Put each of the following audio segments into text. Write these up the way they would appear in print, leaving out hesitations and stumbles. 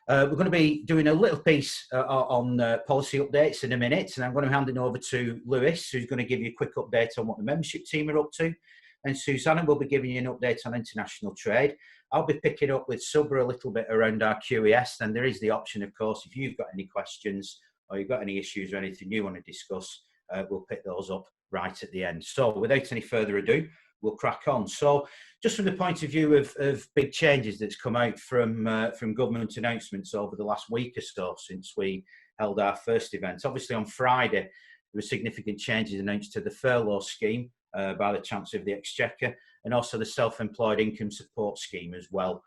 We're going to be doing a little piece on policy updates in a minute, and I'm going to hand it over to Lewis, who's going to give you a quick update on what the membership team are up to. And Susanna will be giving you an update on international trade. I'll be picking up with Subra a little bit around our QES. And there is the option, of course, if you've got any questions or you've got any issues or anything you want to discuss, we'll pick those up right at the end. So without any further ado, we'll crack on. So just from the point of view of big changes that's come out from government announcements over the last week or so since we held our first event. Obviously on Friday, there were significant changes announced to the furlough scheme by the Chancellor of the Exchequer, and also the self-employed income support scheme as well,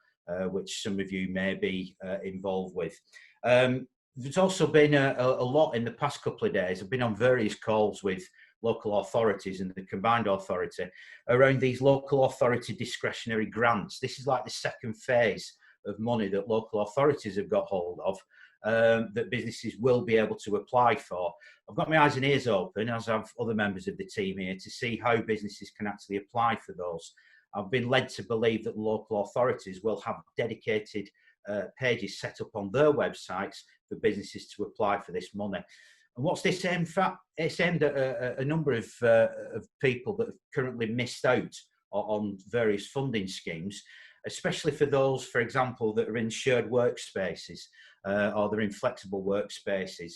which some of you may be involved with. There's also been a lot in the past couple of days. I've been on various calls with local authorities and the combined authority around these local authority discretionary grants. This is like the second phase of money that local authorities have got hold of that businesses will be able to apply for. I've got my eyes and ears open, as have other members of the team here, to see how businesses can actually apply for those. I've been led to believe that local authorities will have dedicated pages set up on their websites for businesses to apply for this money. And what's this aimed at? It's aimed at a number of people that have currently missed out on various funding schemes, especially for those, for example, that are in shared workspaces or they're in flexible workspaces,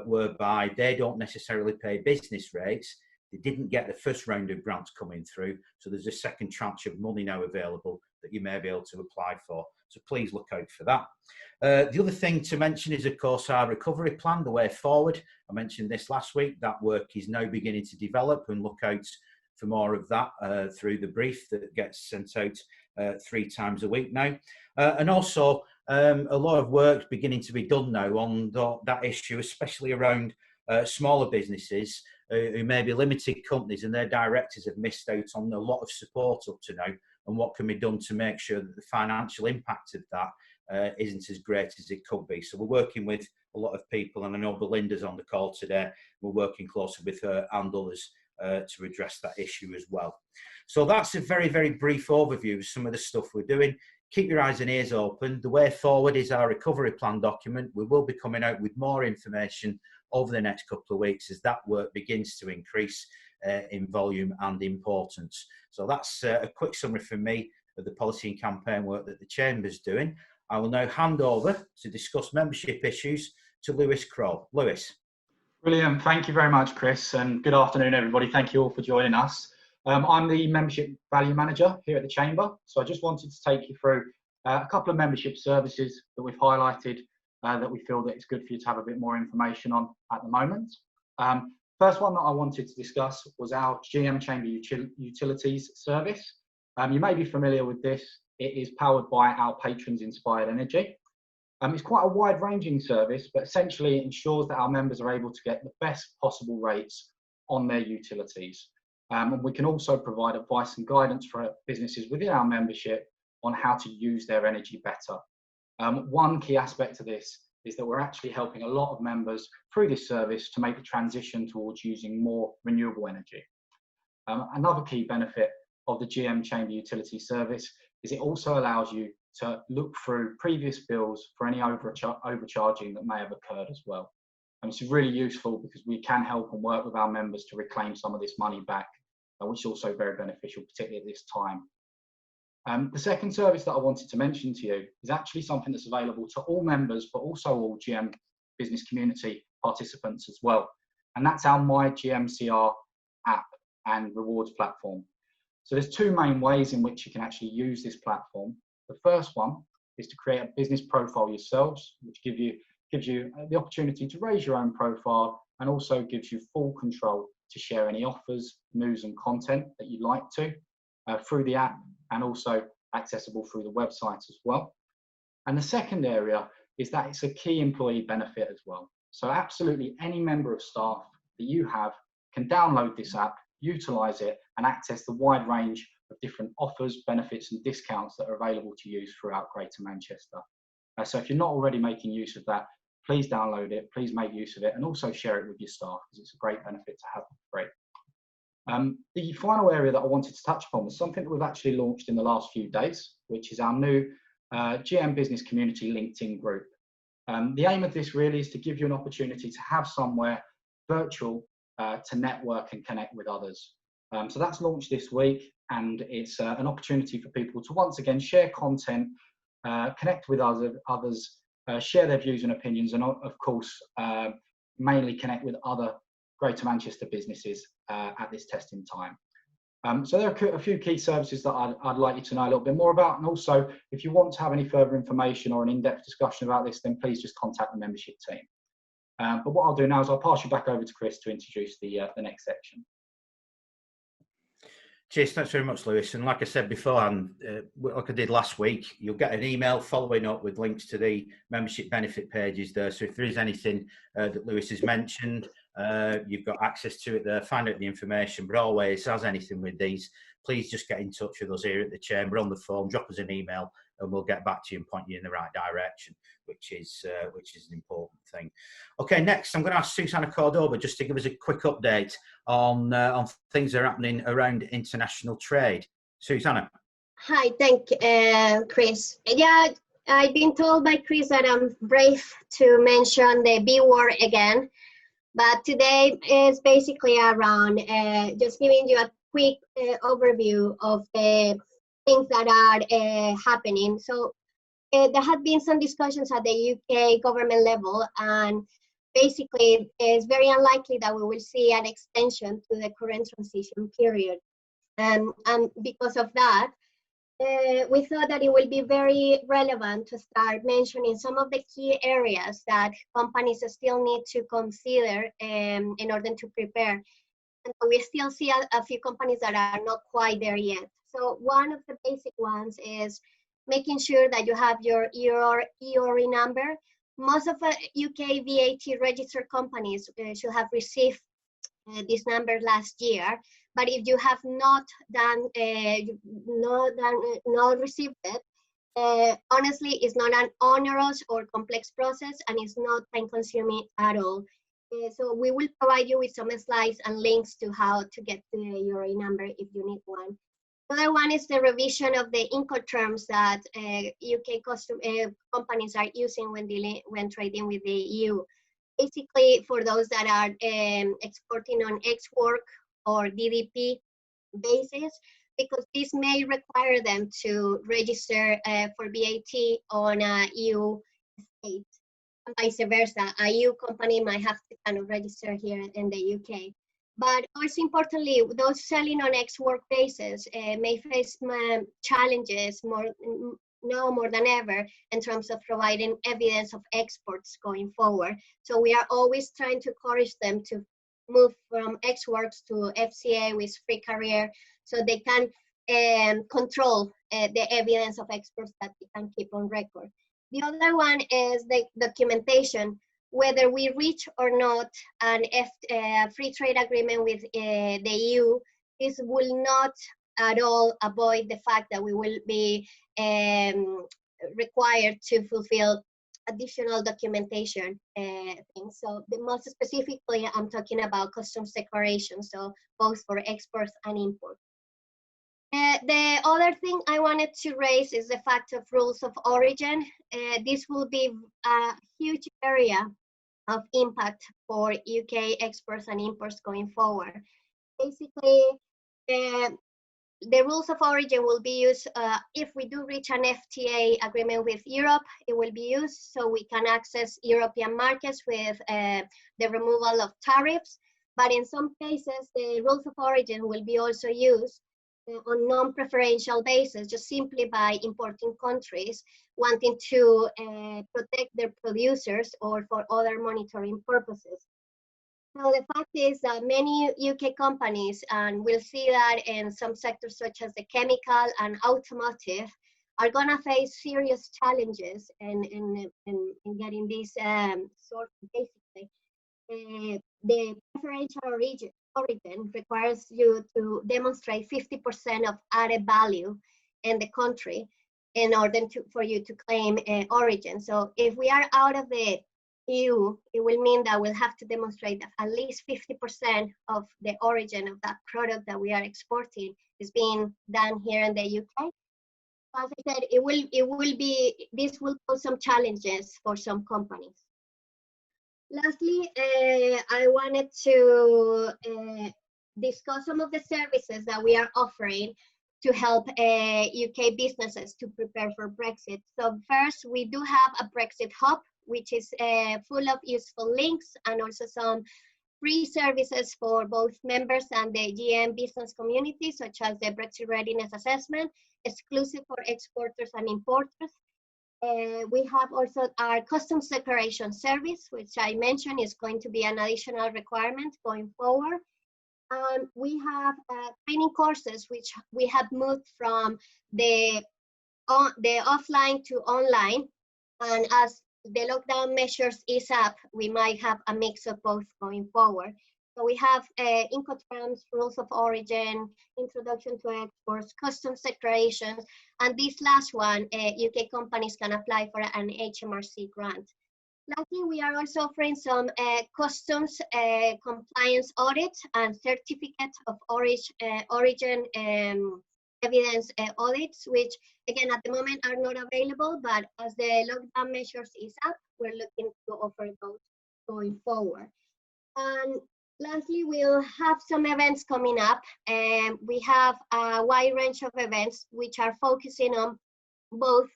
whereby they don't necessarily pay business rates. They didn't get the first round of grants coming through, so there's a second tranche of money now available that you may be able to apply for. So please look out for that. The other thing to mention is, of course, our recovery plan, the way forward. I mentioned this last week. That work is now beginning to develop, and look out for more of that through the brief that gets sent out 3 times a week now. And also a lot of work beginning to be done now on that issue, especially around smaller businesses who may be limited companies, and their directors have missed out on a lot of support up to now, and what can be done to make sure that the financial impact of that isn't as great as it could be. So we're working with a lot of people, and I know Belinda's on the call today. We're working closely with her and others to address that issue as well. So that's a very, very brief overview of some of the stuff we're doing. Keep your eyes and ears open. The way forward is our recovery plan document. We will be coming out with more information over the next couple of weeks as that work begins to increase in volume and importance. So that's a quick summary from me of the policy and campaign work that the Chamber's doing. I will now hand over to discuss membership issues to Lewis Crowe. Lewis. Brilliant. Thank you very much, Chris, and good afternoon, everybody. Thank you all for joining us. I'm the Membership Value Manager here at the Chamber, so I just wanted to take you through a couple of membership services that we've highlighted that we feel that it's good for you to have a bit more information on at the moment. First one that I wanted to discuss was our GM Chamber Utilities service. You may be familiar with this. It is powered by our patrons Inspired Energy. It's quite a wide-ranging service, but essentially it ensures that our members are able to get the best possible rates on their utilities. And we can also provide advice and guidance for businesses within our membership on how to use their energy better. One key aspect of this is that we're actually helping a lot of members through this service to make the transition towards using more renewable energy. Another key benefit of the GM Chamber Utility Service is it also allows you to look through previous bills for any overcharging that may have occurred as well. And it's really useful because we can help and work with our members to reclaim some of this money back, which is also very beneficial, particularly at this time. The second service that I wanted to mention to you is actually something that's available to all members, but also all GM business community participants as well. And that's our My GMCR app and rewards platform. So there's 2 main ways in which you can actually use this platform. The first one is to create a business profile yourselves, which gives you the opportunity to raise your own profile, and also gives you full control to share any offers, news and content that you'd like to through the app, and also accessible through the website as well. And the second area is that it's a key employee benefit as well. So absolutely any member of staff that you have can download this app, utilize it, and access the wide range of different offers, benefits and discounts that are available to use throughout Greater Manchester. So if you're not already making use of that, please download it, please make use of it, and also share it with your staff because it's a great benefit to have for free. The final area that I wanted to touch upon was something that we've actually launched in the last few days, which is our new GM Business Community LinkedIn group. The aim of this really is to give you an opportunity to have somewhere virtual to network and connect with others. So that's launched this week, and it's an opportunity for people to once again share content, connect with others, share their views and opinions, and of course, mainly connect with other Greater Manchester businesses at this testing time. So there are a few key services that I'd like you to know a little bit more about. And also, if you want to have any further information or an in-depth discussion about this, then please just contact the membership team. But what I'll do now is I'll pass you back over to Chris to introduce the next section. Cheers, thanks very much, Lewis. And like I said before, like I did last week, you'll get an email following up with links to the membership benefit pages there. So if there is anything that Lewis has mentioned, you've got access to it there, find out the information. But always, as anything with these, please just get in touch with us here at the Chamber on the phone, drop us an email, and we'll get back to you and point you in the right direction, which is an important thing. Okay, next I'm going to ask Susanna Cordoba just to give us a quick update on things that are happening around international trade. Susanna. Hi, thank you, Chris. Yeah, I've been told by Chris that I'm brave to mention the B word again, but today is basically around just giving you a quick overview of the things that are happening. So there have been some discussions at the UK government level, and basically it's very unlikely that we will see an extension to the current transition period. And because of that, we thought that it will be very relevant to start mentioning some of the key areas that companies still need to consider in order to prepare. And we still see a few companies that are not quite there yet. So one of the basic ones is making sure that you have your EORI number. Most of the UK VAT registered companies should have received this number last year. But if you have not received it, honestly, it's not an onerous or complex process, and it's not time-consuming at all. So we will provide you with some slides and links to how to get the EORI number if you need one. The other one is the revision of the Incoterms that UK companies are using when trading with the EU. Basically, for those that are exporting on ex-work or DDP basis, because this may require them to register for VAT on a EU state, and vice versa. A EU company might have to kind of register here in the UK. But also importantly, those selling on ex-work basis may face challenges now more than ever in terms of providing evidence of exports going forward. So we are always trying to encourage them to move from ex-works to FCA with free career, so they can control the evidence of exports that they can keep on record. The other one is the documentation. Whether we reach or not an free trade agreement with the EU, this will not at all avoid the fact that we will be required to fulfill additional documentation things. So the most specifically, I'm talking about customs declaration, so both for exports and imports. The other thing I wanted to raise is the fact of rules of origin. This will be a huge area of impact for UK exports and imports going forward. Basically, the rules of origin will be used if we do reach an FTA agreement with Europe. It will be used so we can access European markets with the removal of tariffs. But in some cases, the rules of origin will be also used on non-preferential basis, just simply by importing countries wanting to protect their producers or for other monitoring purposes. Now, the fact is that many UK companies, and we'll see that in some sectors such as the chemical and automotive, are going to face serious challenges in getting this sort of basically. The preferential origin requires you to demonstrate 50% of added value in the country in order for you to claim origin. So if we are out of the EU, it will mean that we'll have to demonstrate that at least 50% of the origin of that product that we are exporting is being done here in the UK. As I said, this will pose some challenges for some companies. Lastly, I wanted to discuss some of the services that we are offering to help UK businesses to prepare for Brexit. So first, we do have a Brexit hub, which is full of useful links and also some free services for both members and the GM business community, such as the Brexit readiness assessment, exclusive for exporters and importers. We have also our customs declaration service, which I mentioned is going to be an additional requirement going forward. And we have training courses, which we have moved from the offline to online. And as the lockdown measures ease up, we might have a mix of both going forward. So we have Incoterms, rules of origin, introduction to exports, customs declarations, and this last one, UK companies can apply for an HMRC grant. Lastly, we are also offering some customs compliance audit and certificate of origin evidence audits, which again at the moment are not available, but as the lockdown measures ease up, we're looking to offer those going forward. And lastly, we'll have some events coming up, and we have a wide range of events which are focusing on both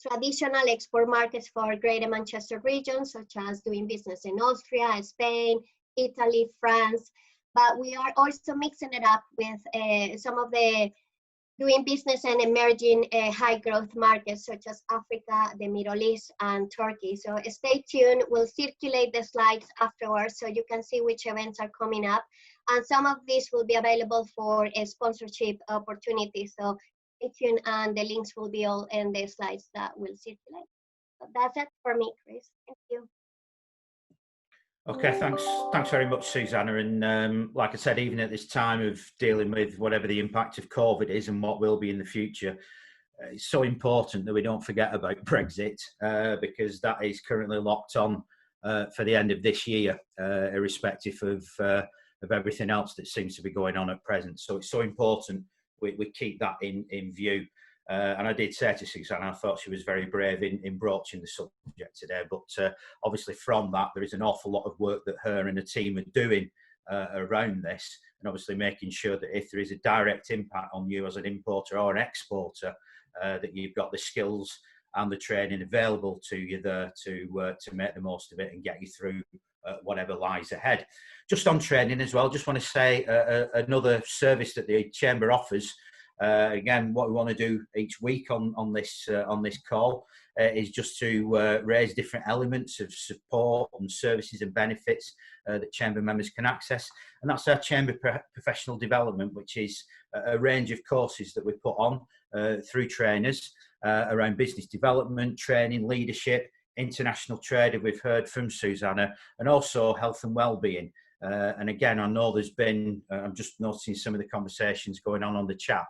traditional export markets for Greater Manchester region, such as doing business in Austria, Spain, Italy, France, but we are also mixing it up with some of the doing business in emerging high growth markets such as Africa, the Middle East, and Turkey. So stay tuned. We'll circulate the slides afterwards so you can see which events are coming up. And some of these will be available for a sponsorship opportunity. So stay tuned, and the links will be all in the slides that will circulate. So that's it for me, Chris. Thank you. Okay, thanks very much, Susanna. And like I said, even at this time of dealing with whatever the impact of COVID is and what will be in the future, it's so important that we don't forget about Brexit because that is currently locked on for the end of this year, irrespective of everything else that seems to be going on at present. So it's so important we keep that in view. And I did say to Susanna, I thought she was very brave in broaching the subject today. But obviously from that, there is an awful lot of work that her and the team are doing around this. And obviously making sure that if there is a direct impact on you as an importer or an exporter, that you've got the skills and the training available to you there to make the most of it and get you through whatever lies ahead. Just on training as well, just want to say another service that the Chamber offers. Again, what we want to do each week on this call is just to raise different elements of support and services and benefits that Chamber members can access. And that's our Chamber Professional Development, which is a range of courses that we put on through trainers around business development, training, leadership, international trade, we've heard from Susanna, and also health and well-being. And again, I know there's been, I'm just noticing some of the conversations going on the chat.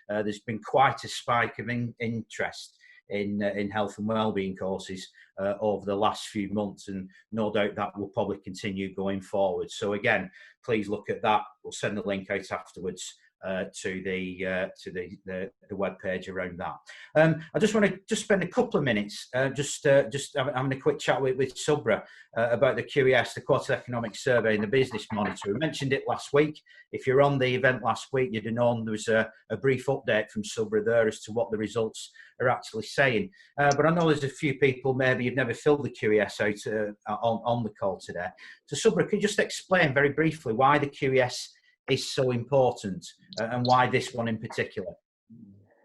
There's been quite a spike of interest in health and wellbeing courses over the last few months, and no doubt that will probably continue going forward. So again, please look at that. We'll send the link out afterwards to the web page around that. I just want to spend a couple of minutes just having a quick chat with Subra about the QES, the Quarterly Economic Survey and the Business Monitor. We mentioned it last week. If you're on the event last week, you'd have known there was a brief update from Subra there as to what the results are actually saying. But I know there's a few people maybe you've never filled the QES out on the call today. So Subra, can you just explain very briefly why the QES is so important and why this one in particular?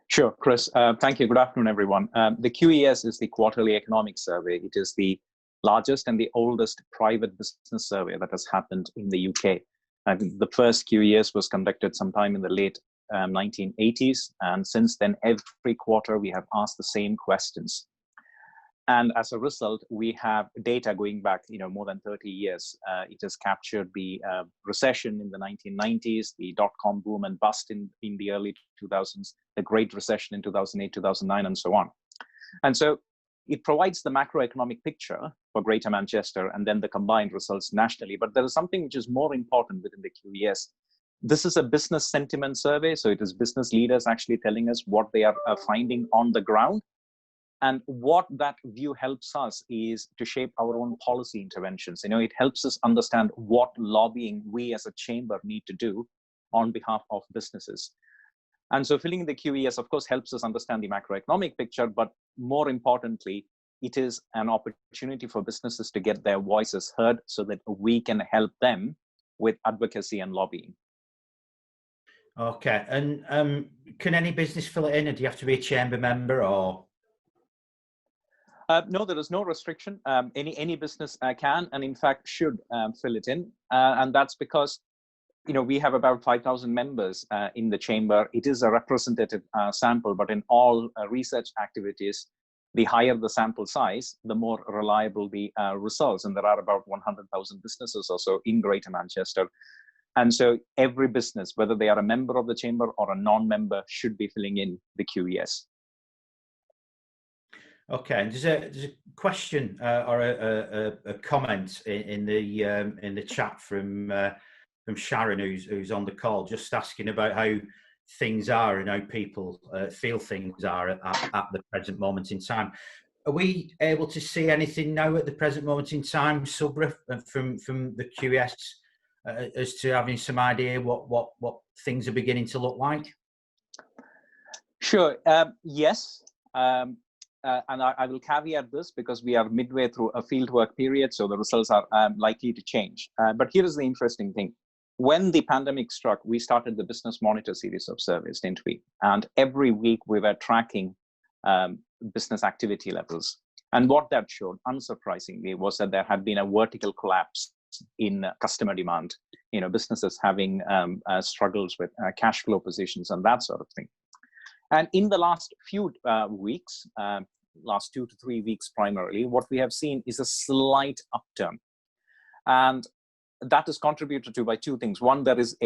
Sure, Chris. Thank you. Good afternoon, everyone. The QES is the Quarterly Economic Survey. It is the largest and the oldest private business survey that has happened in the UK. The first QES was conducted sometime in the late 1980s. And since then, every quarter, we have asked the same questions. And as a result, we have data going back, more than 30 years. It has captured the recession in the 1990s, the dot-com boom and bust in the early 2000s, the Great Recession in 2008, 2009, and so on. And so it provides the macroeconomic picture for Greater Manchester and then the combined results nationally. But there is something which is more important within the QES, This is a business sentiment survey, so it is business leaders actually telling us what they are finding on the ground. And what that view helps us is to shape our own policy interventions. It helps us understand what lobbying we as a chamber need to do on behalf of businesses. And so filling in the QES, of course, helps us understand the macroeconomic picture, but more importantly, it is an opportunity for businesses to get their voices heard so that we can help them with advocacy and lobbying. Okay, and can any business fill it in, or do you have to be a chamber member, or? No, there is no restriction. Any business can, and in fact should, fill it in, and that's because we have about 5,000 members in the chamber. It is a representative sample, but in all research activities, the higher the sample size, the more reliable the results. And there are about 100,000 businesses or so in Greater Manchester. And so every business, whether they are a member of the chamber or a non-member, should be filling in the QES. Okay, and there's a question or a comment in the chat from Sharon, who's on the call, just asking about how things are and how people feel things are at the present moment in time. Are we able to see anything now at the present moment in time, Subra, from the QS, as to having some idea what things are beginning to look like? Sure. Yes. And I will caveat this because we are midway through a fieldwork period, so the results are likely to change. But here is the interesting thing. When the pandemic struck, we started the Business Monitor series of surveys, didn't we? And every week we were tracking business activity levels. And what that showed, unsurprisingly, was that there had been a vertical collapse in customer demand, businesses having struggles with cash flow positions and that sort of thing. And in the last few weeks, last 2 to 3 weeks primarily, what we have seen is a slight upturn. And that is contributed to by two things. One, there is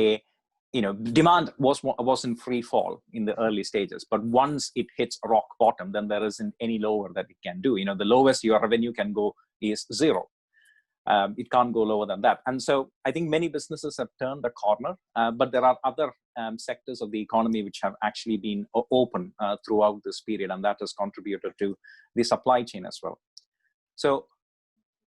demand was in free fall in the early stages, but once it hits rock bottom, then there isn't any lower that it can do. The lowest your revenue can go is zero. It can't go lower than that. And so I think many businesses have turned the corner, but there are other sectors of the economy which have actually been open throughout this period, and that has contributed to the supply chain as well. So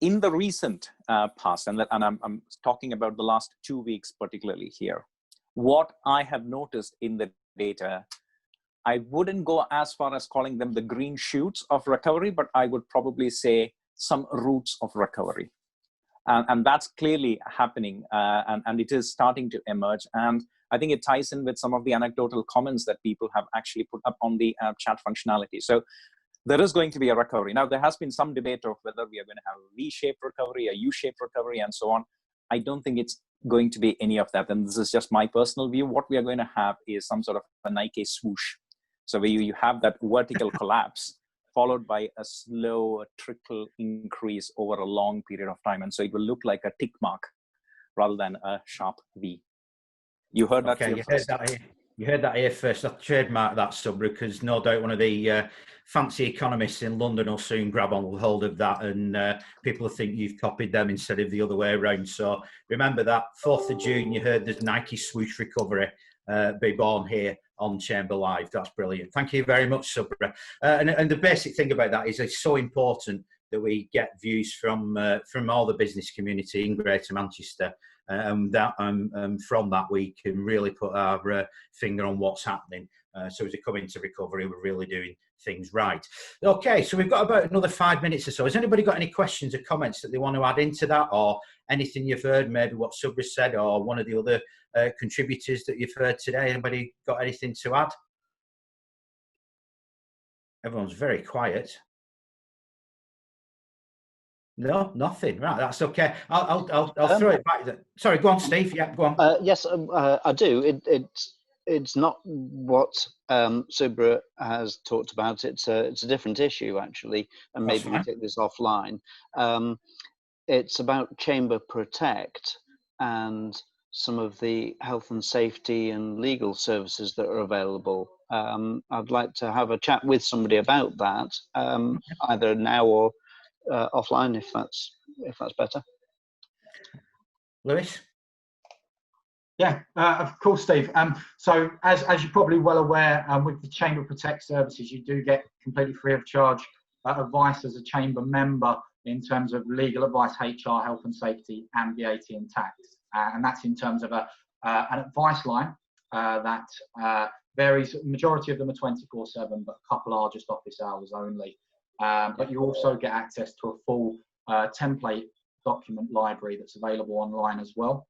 in the recent past, and I'm talking about the last 2 weeks particularly here, what I have noticed in the data, I wouldn't go as far as calling them the green shoots of recovery, but I would probably say some roots of recovery. And that's clearly happening, and it is starting to emerge. And I think it ties in with some of the anecdotal comments that people have actually put up on the chat functionality. So there is going to be a recovery. Now, there has been some debate of whether we are going to have a V-shaped recovery, a U-shaped recovery, and so on. I don't think it's going to be any of that. And this is just my personal view. What we are going to have is some sort of a Nike swoosh. So where you have that vertical collapse, followed by a slow trickle increase over a long period of time. And so it will look like a tick mark rather than a sharp V. You heard that here first. You heard that here first. I'll trademark that, Subra, because no doubt one of the fancy economists in London will soon grab on hold of that, and people will think you've copied them instead of the other way around. So remember that 4th of June, you heard there's Nike swoosh recovery be born here on Chamber Live. That's brilliant. Thank you very much, Subra. And the basic thing about that is it's so important that we get views from all the business community in Greater Manchester, and from that we can really put our finger on what's happening. So as we come into recovery, we're really doing things right. Okay, so we've got about another 5 minutes or so. Has anybody got any questions or comments that they want to add into that, or anything you've heard, maybe what Subra said, or one of the other contributors that you've heard today? Anybody got anything to add? Everyone's very quiet. No, nothing. Right, that's okay. I'll throw it back. Sorry, go on, Steve. Yeah, go on. Yes, I do. It's not what Subra has talked about. It's a different issue actually, and maybe we take this offline. It's about Chamber Protect and some of the health and safety and legal services that are available. I'd like to have a chat with somebody about that, either now or offline, if that's better. Lewis? Yeah, of course, Steve. So as you're probably well aware, with the Chamber Protect services, you do get completely free of charge advice as a Chamber member in terms of legal advice, HR, health and safety, and VAT and tax. And that's in terms of an advice line that varies. The majority of them are 24/7, but a couple are just office hours only. But you also get access to a full template document library that's available online as well.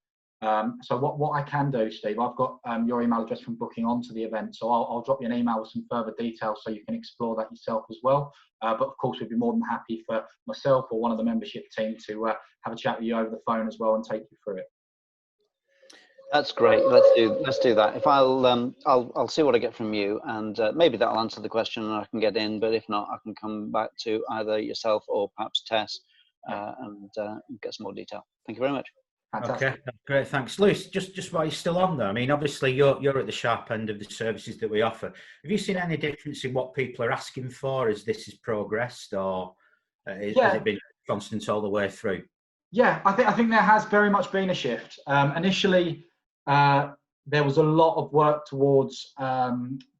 So what I can do, Steve, I've got your email address from booking onto the event, so I'll drop you an email with some further details so you can explore that yourself as well. But of course, we'd be more than happy for myself or one of the membership team to have a chat with you over the phone as well and take you through it. That's great. Let's do that. If I'll see what I get from you, and maybe that'll answer the question and I can get in. But if not, I can come back to either yourself or perhaps Tess and get some more detail. Thank you very much. Fantastic. Okay, that's great. Thanks, Lewis. Just while you're still on there, I mean, obviously you're at the sharp end of the services that we offer. Have you seen any difference in what people are asking for as this has progressed, or has it been constant all the way through? Yeah, I think there has very much been a shift. Initially, there was a lot of work towards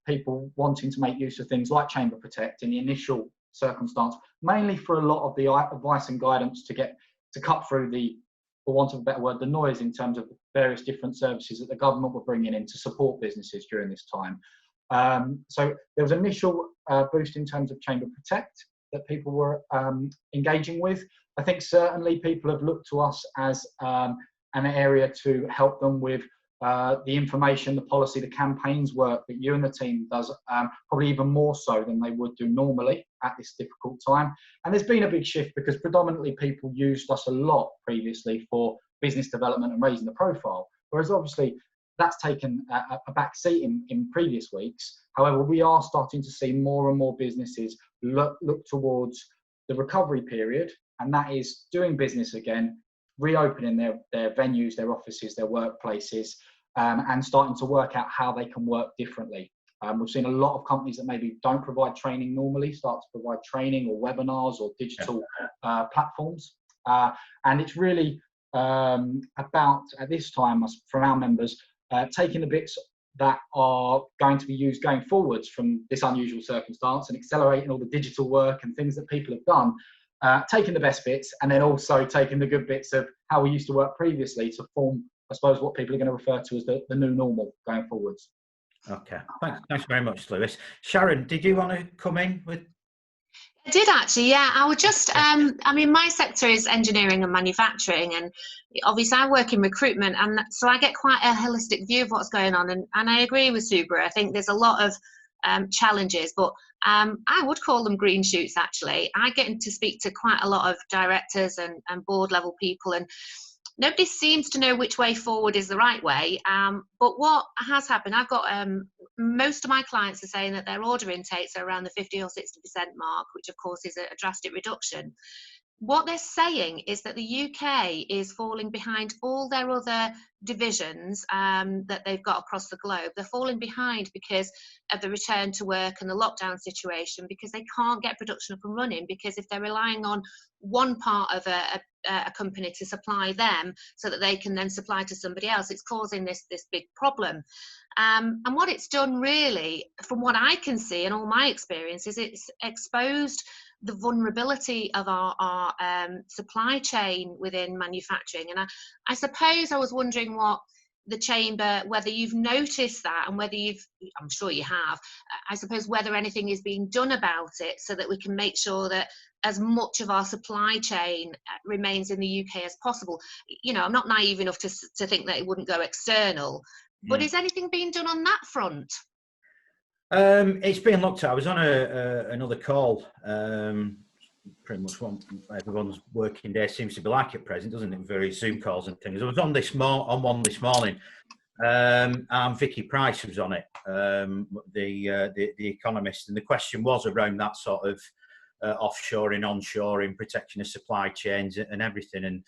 people wanting to make use of things like Chamber Protect in the initial circumstance, mainly for a lot of the advice and guidance to cut through the, for want of a better word, the noise in terms of various different services that the government were bringing in to support businesses during this time. So there was an initial boost in terms of Chamber Protect that people were engaging with. I think certainly people have looked to us as an area to help them with the information, the policy, the campaigns work that you and the team does, probably even more so than they would do normally at this difficult time. And there's been a big shift because predominantly people used us a lot previously for business development and raising the profile, whereas obviously that's taken a back seat in previous weeks. However, we are starting to see more and more businesses look towards the recovery period, and that is doing business again, reopening their venues, their offices, their workplaces, and starting to work out how they can work differently. We've seen a lot of companies that maybe don't provide training normally start to provide training or webinars or digital platforms. And it's really about, at this time, from our members, taking the bits that are going to be used going forwards from this unusual circumstance and accelerating all the digital work and things that people have done, taking the best bits and then also taking the good bits of how we used to work previously to form, I suppose, what people are going to refer to as the new normal going forwards. Okay, thanks very much, Lewis. Sharon, did you want to come in with? I did actually, yeah. I would just, I mean, my sector is engineering and manufacturing, and obviously I work in recruitment, and so I get quite a holistic view of what's going on. And I agree with Subra. I think there's a lot of challenges, but I would call them green shoots, actually. I get to speak to quite a lot of directors and board level people, and nobody seems to know which way forward is the right way. But what has happened, I've got most of my clients are saying that their order intakes are around the 50 or 60% mark, which of course is a drastic reduction. What they're saying is that the UK is falling behind all their other divisions that they've got across the globe. They're falling behind because of the return to work and the lockdown situation, because they can't get production up and running, because if they're relying on one part of a company to supply them so that they can then supply to somebody else, it's causing this big problem. And what it's done really, from what I can see and all my experience, is it's exposed the vulnerability of our supply chain within manufacturing. And I suppose I was wondering what the Chamber, whether you've noticed that, and whether I'm sure you have, I suppose whether anything is being done about it so that we can make sure that as much of our supply chain remains in the UK as possible. You know, I'm not naive enough to think that it wouldn't go external, but is anything being done on that front? It's being looked at. I was on another call. Pretty much everyone's working day seems to be like at present, doesn't it? Very Zoom calls and things. I was on one this morning, and Vicky Price was on it, the Economist, and the question was around that sort of offshoring, onshoring, protection of supply chains and everything. And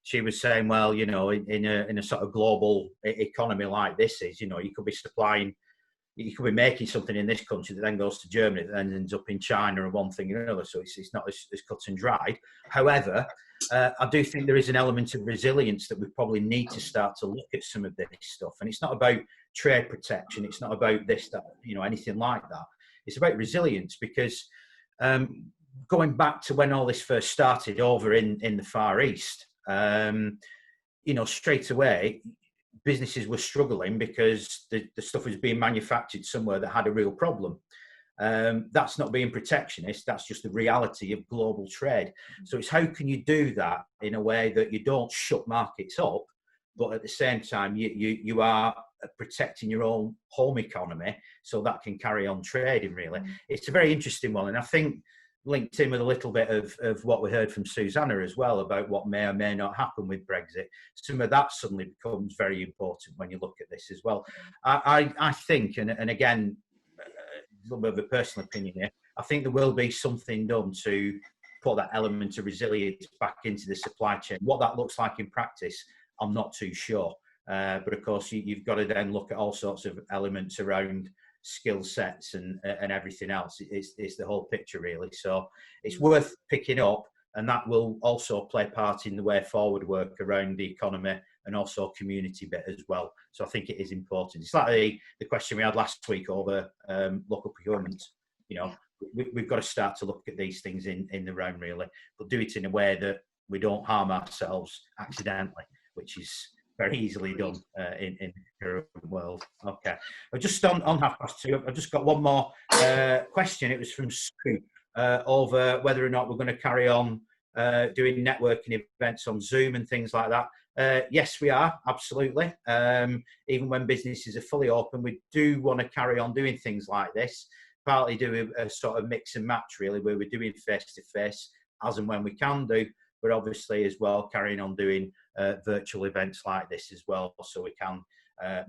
she was saying, well, you know, in a sort of global economy like this is, you know, you could be supplying you could be making something in this country that then goes to Germany, that then ends up in China and one thing or another. So it's not as cut and dried. However, I do think there is an element of resilience that we probably need to start to look at some of this stuff. And it's not about trade protection. It's not about this, that, anything like that. It's about resilience, because going back to when all this first started over in the Far East, straight away, businesses were struggling because the stuff was being manufactured somewhere that had a real problem. That's not being protectionist, that's just the reality of global trade. So it's how can you do that in a way that you don't shut markets up, but at the same time you are protecting your own home economy so that can carry on trading, really. It's a very interesting one, and I think linked in with a little bit of what we heard from Susanna as well about what may or may not happen with Brexit. Some of that suddenly becomes very important when you look at this as well. I think, and again, a little bit of a personal opinion here, I think there will be something done to put that element of resilience back into the supply chain. What that looks like in practice, I'm not too sure. But of course, you've got to then look at all sorts of elements around skill sets and everything else. It's the whole picture, really. So it's worth picking up, and that will also play part in the way forward work around the economy and also community bit as well. So I think it is important. It's like the question we had last week over local procurement. We've got to start to look at these things in the round, really, but do it in a way that we don't harm ourselves accidentally, which is very easily done in the current world. Okay, just on 2:30, I've just got one more question. It was from Sue over whether or not we're going to carry on doing networking events on Zoom and things like that. Yes, we are, absolutely. Even when businesses are fully open, we do want to carry on doing things like this, partly do a sort of mix and match, really, where we're doing face-to-face as and when we can do, but obviously as well carrying on doing virtual events like this as well, so we can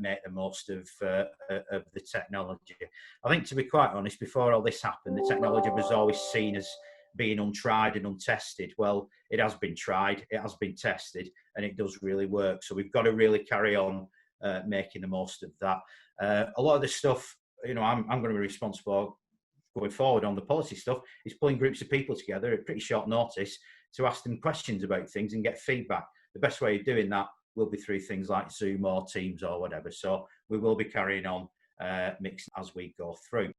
make the most of the technology. I think, to be quite honest, before all this happened, the technology was always seen as being untried and untested. Well, it has been tried, it has been tested, and it does really work. So we've got to really carry on making the most of that. A lot of the stuff, I'm going to be responsible going forward on the policy stuff, is pulling groups of people together at pretty short notice to ask them questions about things and get feedback. The best way of doing that will be through things like Zoom or Teams or whatever. So we will be carrying on mixing as we go through.